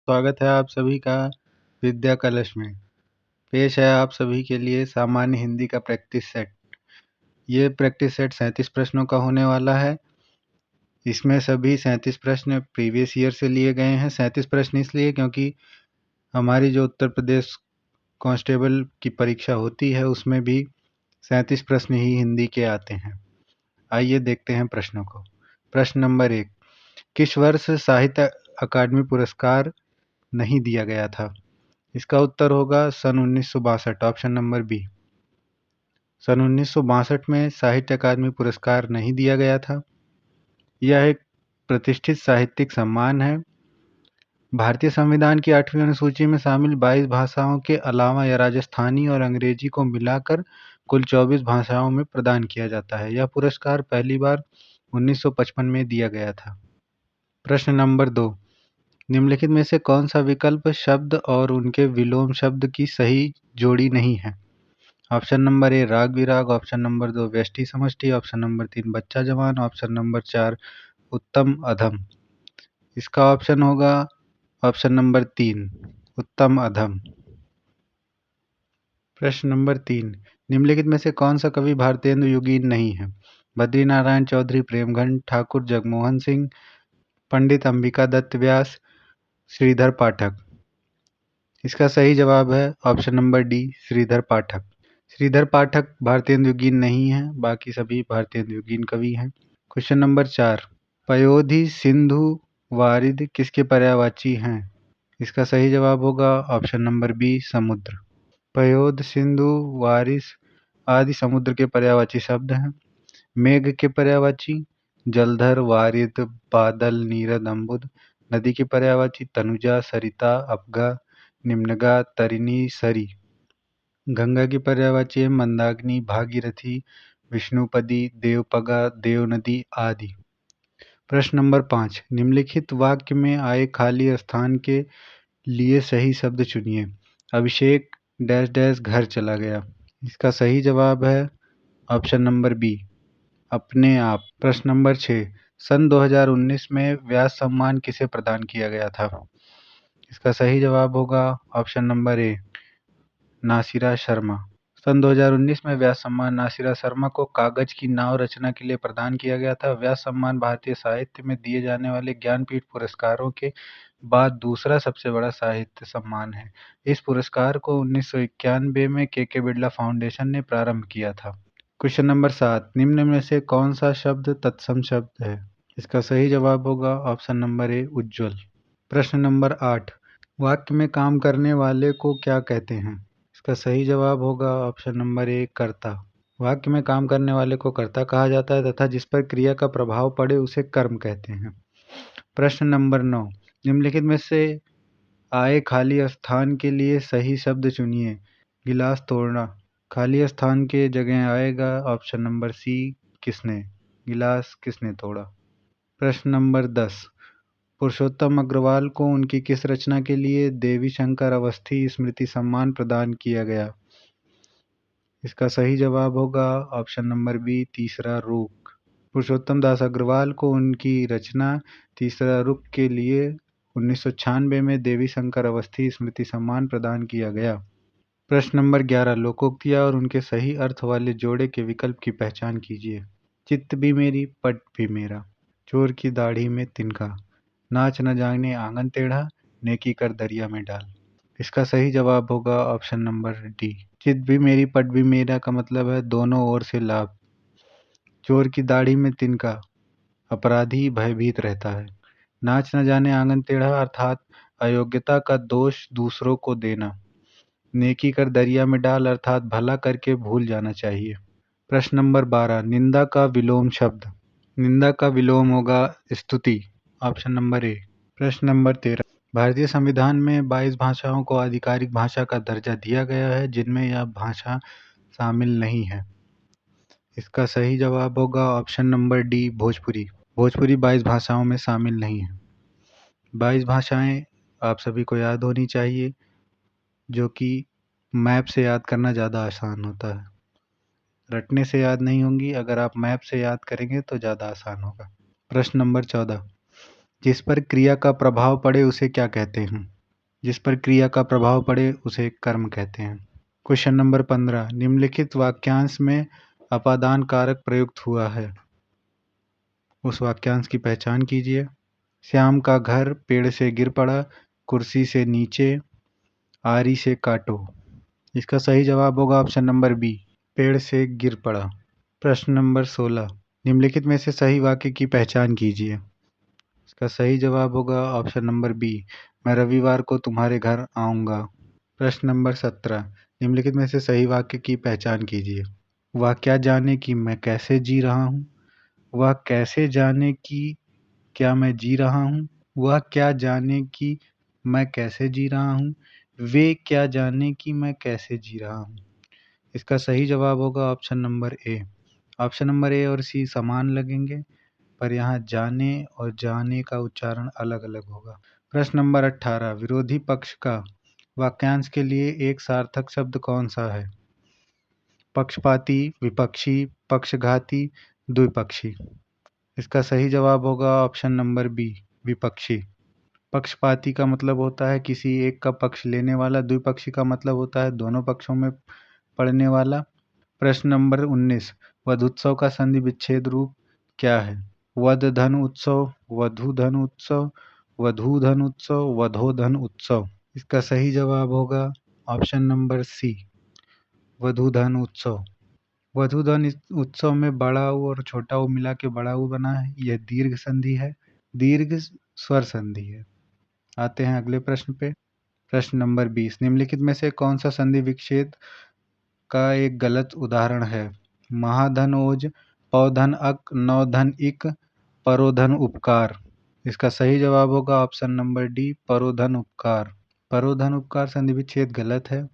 स्वागत है आप सभी का विद्या कलश में। पेश है आप सभी के लिए सामान्य हिंदी का प्रैक्टिस सेट। ये प्रैक्टिस सेट 37 प्रश्नों का होने वाला है। इसमें सभी 37 प्रश्न प्रीवियस ईयर से लिए गए हैं। 37 प्रश्न इसलिए क्योंकि हमारी जो उत्तर प्रदेश कांस्टेबल की परीक्षा होती है उसमें भी 37 प्रश्न ही हिंदी के आते हैं। आइए देखते हैं प्रश्नों को। प्रश्न नंबर 1, किस वर्ष साहित्य अकादमी पुरस्कार नहीं दिया गया था? इसका उत्तर होगा सन 1962, ऑप्शन नंबर बी। सन 1962 में साहित्य अकादमी पुरस्कार नहीं दिया गया था। यह एक प्रतिष्ठित साहित्यिक सम्मान है। भारतीय संविधान की 8वीं अनुसूची में शामिल 22 भाषाओं के अलावा यह राजस्थानी और अंग्रेजी को मिलाकर कुल 24 भाषाओं में प्रदान किया जाता है। यह पुरस्कार पहली बार 1955 में दिया गया था। प्रश्न नंबर 2, निम्नलिखित में से कौन सा विकल्प शब्द और उनके विलोम शब्द की सही जोड़ी नहीं है? ऑप्शन नंबर ए राग विराग, ऑप्शन नंबर 2 व्यष्टि समष्टि, ऑप्शन नंबर 3 बच्चा जवान, ऑप्शन नंबर 4 उत्तम अधम। इसका ऑप्शन होगा ऑप्शन नंबर 3 उत्तम अधम। प्रश्न नंबर 3, निम्नलिखित में से कौन सा कवि भारतेंदु युगीन नहीं है? बद्री नारायण चौधरी, प्रेमघंट, ठाकुर जगमोहन सिंह, पंडित अंबिका दत्त व्यास, श्रीधर पाठक। इसका सही जवाब है ऑप्शन नंबर डी श्रीधर पाठक। श्रीधर पाठक भारतेंदु युगीन नहीं है, बाकी सभी भारतेंदु युगीन कवि हैं। क्वेश्चन नंबर 4, पयोधी, सिंधु, वारिद किसके पर्यायवाची हैं? इसका सही जवाब होगा ऑप्शन नंबर बी समुद्र। पयोध, सिंधु, वारिस आदि समुद्र के पर्यायवाची शब्द हैं। मेघ के पर्यायवाची जलधर, वारिद, बादल, नीरद, अम्बुद। नदी के पर्यायवाची तनुजा, सरिता, अपघा, निम्नगा, तरिणी, सरी। गंगा की पर्यायवाची है मंदाकिनी, भागीरथी, विष्णुपदी, देवपगा, देवनदी आदि। प्रश्न नंबर 5, निम्नलिखित वाक्य में आए खाली स्थान के लिए सही शब्द चुनिए। अभिषेक डैश डैश घर चला गया। इसका सही जवाब है ऑप्शन नंबर बी अपने आप। प्रश्न नंबर 6, सन 2019 में व्यास सम्मान किसे प्रदान किया गया था? इसका सही जवाब होगा option number A Nasira Sharma. सन 2019 में व्यास सम्मान नासिरा शर्मा को कागज की नाव रचना के लिए प्रदान किया गया था। व्यास सम्मान भारतीय साहित्य में दिए जाने वाले ज्ञानपीठ पुरस्कारों के बाद दूसरा सबसे बड़ा साहित्य सम्मान है। इस पुरस्कार को 1991 में के बिरला फाउंडेशन ने प्रारंभ किया था। क्वेश्चन नंबर 7, निम्न में से कौन सा शब्द तत्सम शब्द है? इसका सही जवाब होगा ऑप्शन नंबर ए उज्ज्वल। प्रश्न नंबर 8, वाक्य में काम करने वाले को क्या कहते हैं? इसका सही जवाब होगा ऑप्शन नंबर ए कर्ता। वाक्य में काम करने वाले को कर्ता कहा जाता है तथा जिस पर क्रिया का प्रभाव पड़े उसे कर्म कहते हैं। प्रश्न नंबर 9, निम्नलिखित में से आए खाली स्थान के लिए सही शब्द चुनिए। गिलास तोड़ना, खाली स्थान के जगह आएगा ऑप्शन नंबर सी किसने। गिलास किसने तोड़ा। प्रश्न नंबर 10, पुरुषोत्तम अग्रवाल को उनकी किस रचना के लिए देवी शंकर अवस्थी स्मृति सम्मान प्रदान किया गया? इसका सही जवाब होगा ऑप्शन नंबर बी तीसरा रुख। पुरुषोत्तम दास अग्रवाल को उनकी रचना तीसरा रुख के लिए 1996 में देवी शंकर अवस्थी स्मृति सम्मान प्रदान किया गया। प्रश्न नंबर 11, लोकोक्तियाँ और उनके सही अर्थ वाले जोड़े के विकल्प की पहचान कीजिए। चित्त भी मेरी पट भी मेरा, चोर की दाढ़ी में तिनका, नाच न जाने आंगन टेढ़ा, नेकी कर दरिया में डाल। इसका सही जवाब होगा ऑप्शन नंबर डी। चित भी मेरी पट भी मेरा का मतलब है दोनों ओर से लाभ। चोर की दाढ़ी में तिनका, अपराधी भयभीत रहता है। नाच न जाने आंगन टेढ़ा अर्थात अयोग्यता का दोष दूसरों को देना। नेकी कर दरिया में डाल अर्थात भला करके भूल जाना चाहिए। प्रश्न नंबर 12, निंदा का विलोम शब्द। निंदा का विलोम होगा स्तुति, ऑप्शन नंबर ए। प्रश्न नंबर 13, भारतीय संविधान में 22 भाषाओं को आधिकारिक भाषा का दर्जा दिया गया है जिनमें यह भाषा शामिल नहीं है। इसका सही जवाब होगा option number D Bhojpuri. Bhojpuri 22 भाषाओं में शामिल नहीं है। 22 भाषाएं आप सभी को याद होनी चाहिए, जो कि मैप से याद करना ज़्यादा आसान होता है। रटने से याद नहीं होंगी, अगर आप मैप से याद करेंगे तो ज़्यादा आसान होगा। प्रश्न नंबर 14, जिस पर क्रिया का प्रभाव पड़े उसे क्या कहते हैं? जिस पर क्रिया का प्रभाव पड़े उसे कर्म कहते हैं। क्वेश्चन नंबर 15, निम्नलिखित वाक्यांश में अपादान कारक प्रयुक्त हुआ है, उस वाक्यांश की पहचान कीजिए। श्याम का घर पेड़ से गिर पड़ा, कुर्सी से नीचे, आरी से काटो। इसका सही जवाब होगा ऑप्शन नंबर बी, पेड़ से गिर पड़ा। प्रश्न नंबर 16, निम्नलिखित में से सही वाक्य की पहचान कीजिए। इसका सही जवाब होगा ऑप्शन नंबर बी, मैं रविवार को तुम्हारे घर आऊँगा। प्रश्न नंबर 17, निम्नलिखित में से सही वाक्य की पहचान कीजिए। वह क्या जाने कि मैं कैसे जी रहा हूँ। वह कैसे जाने कि क्या मैं जी रहा हूँ। वह क्या जाने कि मैं कैसे जी रहा हूँ। वे क्या जाने कि मैं कैसे जी रहा हूँ। इसका सही जवाब होगा ऑप्शन नंबर ए। ऑप्शन नंबर ए और सी समान लगेंगे, पर यहाँ जाने और जाने का उच्चारण अलग अलग होगा। प्रश्न नंबर 18, विरोधी पक्ष का वाक्यांश के लिए एक सार्थक शब्द कौन सा है। पक्षपाती, विपक्षी, पक्षघाती, द्विपक्षी। इसका सही जवाब होगा ऑप्शन नंबर बी, विपक्षी। पक्षपाती का मतलब होता है किसी एक का पक्ष लेने वाला, द्विपक्षी का मतलब होता है दोनों पक्षों में पड़ने वाला। प्रश्न नंबर 19, वधोत्सव का संधि विच्छेद रूप क्या है। वध धन उत्सव, वधु धन उत्सव, वधू धन उत्सव, वधो धन उत्सव। इसका सही जवाब होगा ऑप्शन नंबर सी, वधू धन उत्सव। वधू धन उत्सव में बड़ा ऊ और छोटा ऊ मिला के बड़ा ऊ बना है, यह दीर्घ संधि है, दीर्घ स्वर संधि है। आते हैं अगले प्रश्न पे। प्रश्न नंबर 20, निम्नलिखित में से कौन सा संधि विच्छेद का एक गलत उदाहरण है। महाधन ओज, पौधन अक, नौधन इक, परोधन उपकार। इसका सही जवाब होगा ऑप्शन नंबर डी, परोधन उपकार। परोधन उपकार संधि विच्छेद गलत है।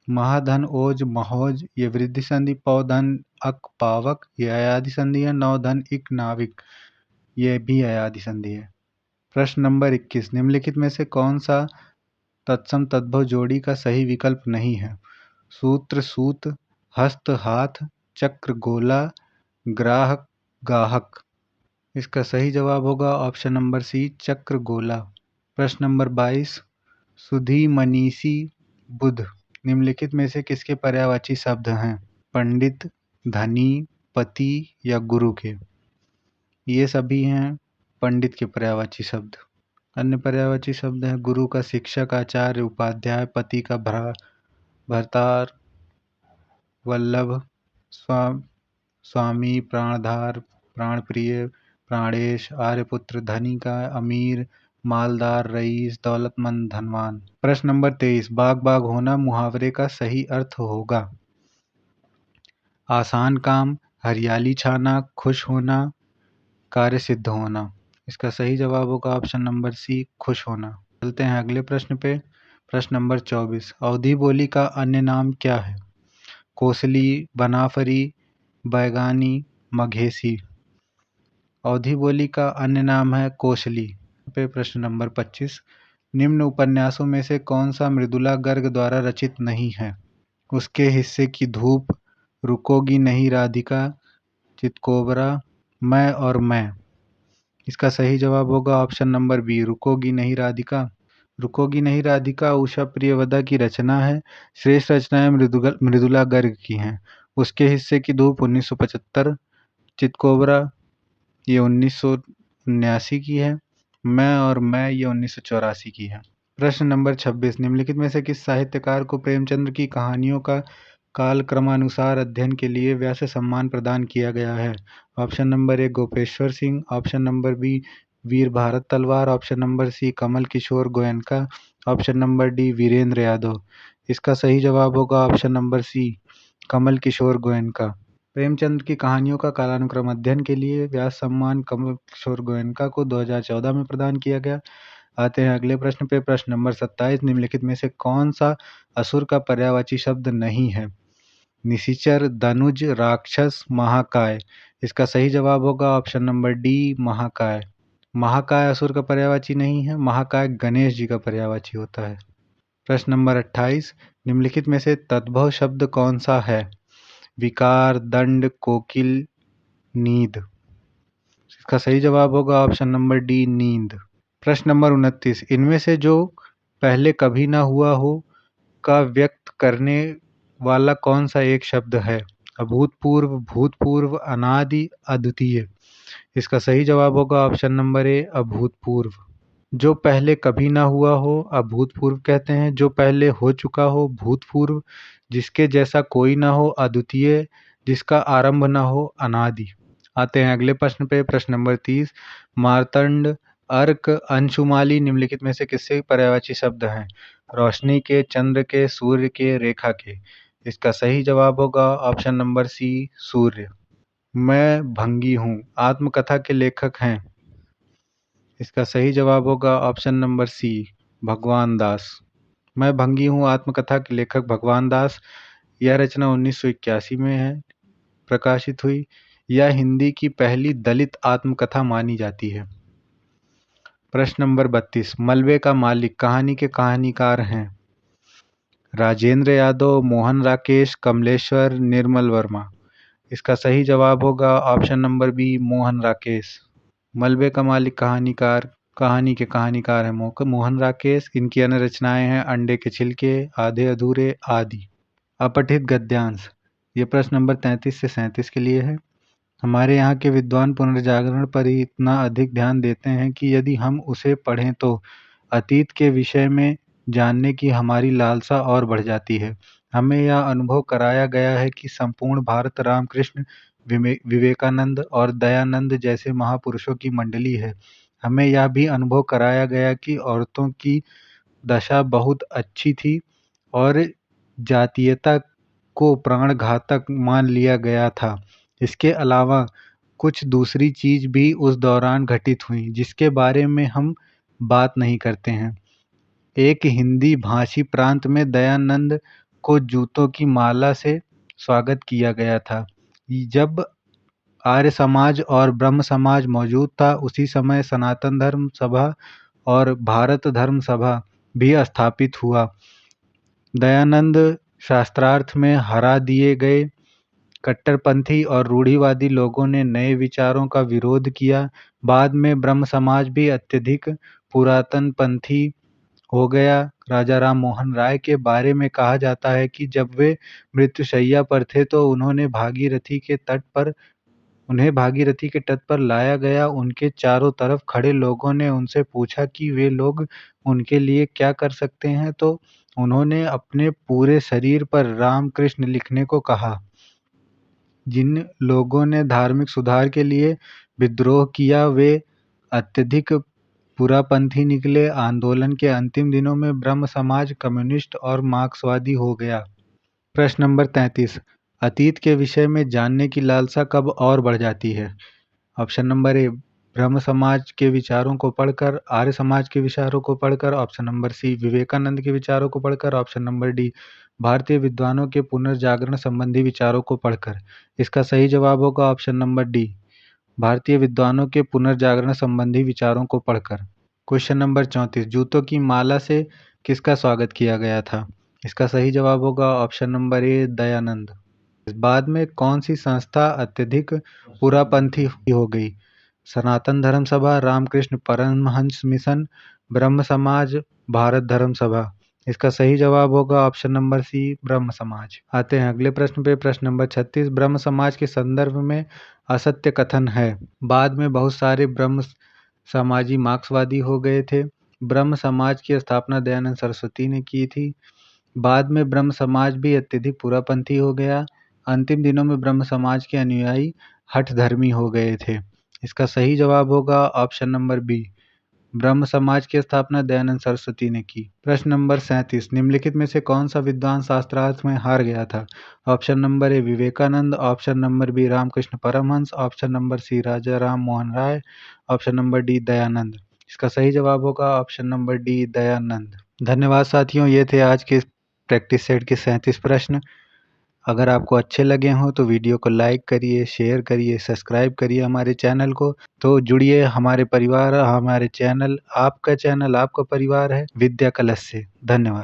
महाधन ओज महोज ये वृद्धि संधि, पौधन अक पावक ये अयादि संधि है, नौधन इक नाविक ये भी अयादि संधि है। प्रश्न नंबर 21, निम्नलिखित में से कौन सा तत्सम तद्भव जोड़ी का सही विकल्प नहीं है। सूत्र सूत, हस्त हाथ, चक्र गोला, ग्राहक गाहक। इसका सही जवाब होगा ऑप्शन नंबर सी, चक्र गोला। प्रश्न नंबर 22, सुधी मनीषी बुध निम्नलिखित में से किसके पर्यायवाची शब्द हैं। पंडित, धनी, पति या गुरु के। ये सभी हैं पंडित के पर्यायवाची शब्द। अन्य पर्यायवाची शब्द हैं गुरु का शिक्षक, आचार्य, उपाध्याय, पति का भर्तार, वल्लभ, स्वामी, प्राणधार, प्राणप्रिय, प्राणेश, आर्यपुत्र, धनी का, अमीर, मालदार, रईस, दौलतमंद, धनवान। प्रश्न नंबर 23, बाग बाग होना मुहावरे का सही अर्थ होगा। आसान काम, हरियाली छाना, खुश होना, कार्य सिद्ध होना। इसका सही जवाब होगा ऑप्शन नंबर सी, खुश होना। चलते हैं अगले प्रश्न पे। प्रश्न नंबर 24, अवधी बोली का अन्य नाम क्या है। कोसली, बनाफरी, बैगानी, मघेसी। अवधी बोली का अन्य नाम है कोसली। पे प्रश्न नंबर 25, निम्न उपन्यासों में से कौन सा मृदुला गर्ग द्वारा रचित नहीं है। उसके हिस्से की धूप, रुकोगी नहीं राधिका, चितकोबरा, मैं और मैं। इसका सही जवाब होगा ऑप्शन नंबर बी, रुकोगी नहीं राधिका। रुकोगी नहीं राधिका उषा प्रियवदा की रचना है। श्रेष्ठ रचनाएं मृदुला गर्ग की हैं। उसके हिस्से की धूप 1975, चितकोबरा ये 1979 की है, मैं और मैं ये 1984 की है। प्रश्न नंबर 26, निम्नलिखित में से किस साहित्यकार को प्रेमचंद्र की कहानियों का कालक्रमानुसार अध्ययन के लिए व्यास सम्मान प्रदान किया गया है। Option number A Gopeshwar Singh, option number B Veer Bharat Talwar, option number C Kamal Kishore Goenka, option number D Virendra Yadav. इसका सही जवाब होगा option number C, Kamal Kishore Goenka. Premchand की कहानियों का कालानुक्रम अध्ययन के लिए व्यास सम्मान कमल किशोर गोयनका को 2014 में प्रदान किया गया। आते हैं अगले प्रश्न पे। प्रश्न नंबर 27, निम्नलिखित में से कौन सा असुर का पर्यायवाची शब्द नहीं है। निशिचर, दनुज, राक्षस, महाकाय। इसका सही जवाब होगा ऑप्शन नंबर डी, महाकाय। महाकाय असुर का पर्यायवाची नहीं है, महाकाय गणेश जी का पर्यायवाची होता है। प्रश्न नंबर 28, निम्नलिखित में से तद्भव शब्द कौन सा है। विकार, दंड, कोकिल, नींद। इसका सही जवाब होगा ऑप्शन नंबर डी, नींद। प्रश्न नंबर 29, इनमें से जो पहले कभी ना हुआ हो का व्यक्त करने वाला कौन सा एक शब्द है? अभूतपूर्व, भूतपूर्व, अनादि, अद्वितीय। इसका सही जवाब होगा ऑप्शन नंबर ए, अभूतपूर्व। जो पहले कभी ना हुआ हो अभूतपूर्व कहते हैं, जो पहले हो चुका हो भूतपूर्व, जिसके जैसा कोई ना हो अद्वितीय, जिसका आरंभ ना हो अनादि। आते हैं अगले प्रश्न पे, प्रश्न नंबर 30। मार्तंड, अर्क, अंशुमाली निम्नलिखित में से किससे पर्यायवाची शब्द हैं? रोशनी के, चंद्र के, सूर्य के, रेखा के। इसका सही जवाब होगा ऑप्शन नंबर सी, सूर्य। मैं भंगी हूँ आत्मकथा के लेखक हैं। इसका सही जवाब होगा ऑप्शन नंबर सी, भगवान दास। मैं भंगी हूँ आत्मकथा के लेखक भगवान दास। यह रचना 1981 में है प्रकाशित हुई। यह हिंदी की पहली दलित आत्मकथा मानी जाती है। प्रश्न नंबर 32। मलबे का मालिक कहानी के कहानीकार हैं? राजेंद्र यादव, मोहन राकेश, कमलेश्वर, निर्मल वर्मा। इसका सही जवाब होगा option number B, Mohan Rakesh. मलबे का मालिक कहानी के कहानीकार हैं मोहन राकेश। इनकी अन्य रचनाएं हैं अंडे के छिलके, आधे अधूरे आदि। अपठित गद्यांश, ये प्रश्न नंबर 33 से 37 के लिए है। हमारे यहाँ के विद्वान पुनर्जागरण पर ही इतना अधिक ध्यान देते हैं कि यदि हम उसे पढ़ें तो अतीत के विषय में जानने की हमारी लालसा और बढ़ जाती है। हमें यह अनुभव कराया गया है कि संपूर्ण भारत रामकृष्ण, विवेकानंद और दयानंद जैसे महापुरुषों की मंडली है। हमें यह भी अनुभव कराया गया कि औरतों की दशा बहुत अच्छी थी और जातीयता को प्राणघातक मान लिया गया था। इसके अलावा कुछ दूसरी चीज भी उस दौरान घटित हुई जिसके बारे में हम बात नहीं करते हैं। एक हिंदी भाषी प्रांत में दयानंद को जूतों की माला से स्वागत किया गया था। जब आर्य समाज और ब्रह्म समाज मौजूद था, उसी समय सनातन धर्म सभा और भारत धर्म सभा भी स्थापित हुआ। दयानंद शास्त्रार्थ में हरा दिए गए। कट्टरपंथी और रूढ़िवादी लोगों ने नए विचारों का विरोध किया। बाद में ब्रह्म समाज भी अत्यधिक पुरातनपंथी हो गया। राजा राम मोहन राय के बारे में कहा जाता है कि जब वे मृत्युशैया पर थे तो उन्हें भागीरथी के तट पर लाया गया। उनके चारों तरफ खड़े लोगों ने उनसे पूछा कि वे लोग उनके लिए क्या कर सकते हैं, तो उन्होंने अपने पूरे शरीर पर रामकृष्ण लिखने को कहा। जिन लोगों ने धार्मिक सुधार के लिए विद्रोह किया वे अत्यधिक पूरापंथी निकले। आंदोलन के अंतिम दिनों में ब्रह्म समाज कम्युनिस्ट और मार्क्सवादी हो गया। प्रश्न नंबर 33। अतीत के विषय में जानने की लालसा कब और बढ़ जाती है? ऑप्शन नंबर ए, ब्रह्म समाज के विचारों को पढ़कर, आर्य समाज के विचारों को पढ़कर। ऑप्शन नंबर सी, विवेकानंद के विचारों को पढ़कर। ऑप्शन नंबर डी, भारतीय विद्वानों के पुनर्जागरण संबंधी विचारों को पढ़कर। इसका सही जवाब होगा ऑप्शन नंबर डी, भारतीय विद्वानों के पुनर्जागरण संबंधी विचारों को पढ़कर। Question number 34। जूतों की माला से किसका स्वागत किया गया था? इसका सही जवाब होगा ऑप्शन नंबर ए, दयानंद। बाद में कौन सी संस्था अत्यधिक पूरापंथी हो गई? सनातन धर्म सभा, रामकृष्ण परमहंस मिशन, ब्रह्म समाज, भारत धर्म सभा। इसका सही जवाब होगा ऑप्शन नंबर सी, ब्रह्म समाज। आते हैं अगले प्रश्न पे, प्रश्न नंबर 36। ब्रह्म समाज के संदर्भ में असत्य कथन है। बाद में बहुत सारे ब्रह्म समाजी मार्क्सवादी हो गए थे। ब्रह्म समाज की स्थापना दयानंद सरस्वती ने की थी। बाद में ब्रह्म समाज भी अत्यधिक पूरापंथी हो गया। अंतिम दिनों में ब्रह्म समाज के अनुयायी हठधर्मी हो गए थे। इसका सही जवाब होगा ऑप्शन नंबर बी, ब्रह्म समाज की स्थापना दयानंद सरस्वती ने की। प्रश्न नंबर 37। निम्नलिखित में से कौन सा विद्वान शास्त्रार्थ में हार गया था? Option number A, Vivekananda. Option number B, Ramakrishna Paramahamsa. Option number C, Raja Ram Mohan Roy. Option number D, Dayanand. इसका सही जवाब होगा ऑप्शन नंबर डी, दयानंद। धन्यवाद साथियों, ये थे आज के प्रैक्टिस सेट के 37 प्रश्न। अगर आपको अच्छे लगे हों तो वीडियो को लाइक करिए, शेयर करिए, सब्सक्राइब करिए हमारे चैनल को। तो जुड़िए हमारे परिवार, हमारे चैनल, आपका परिवार है विद्या कलश से। धन्यवाद।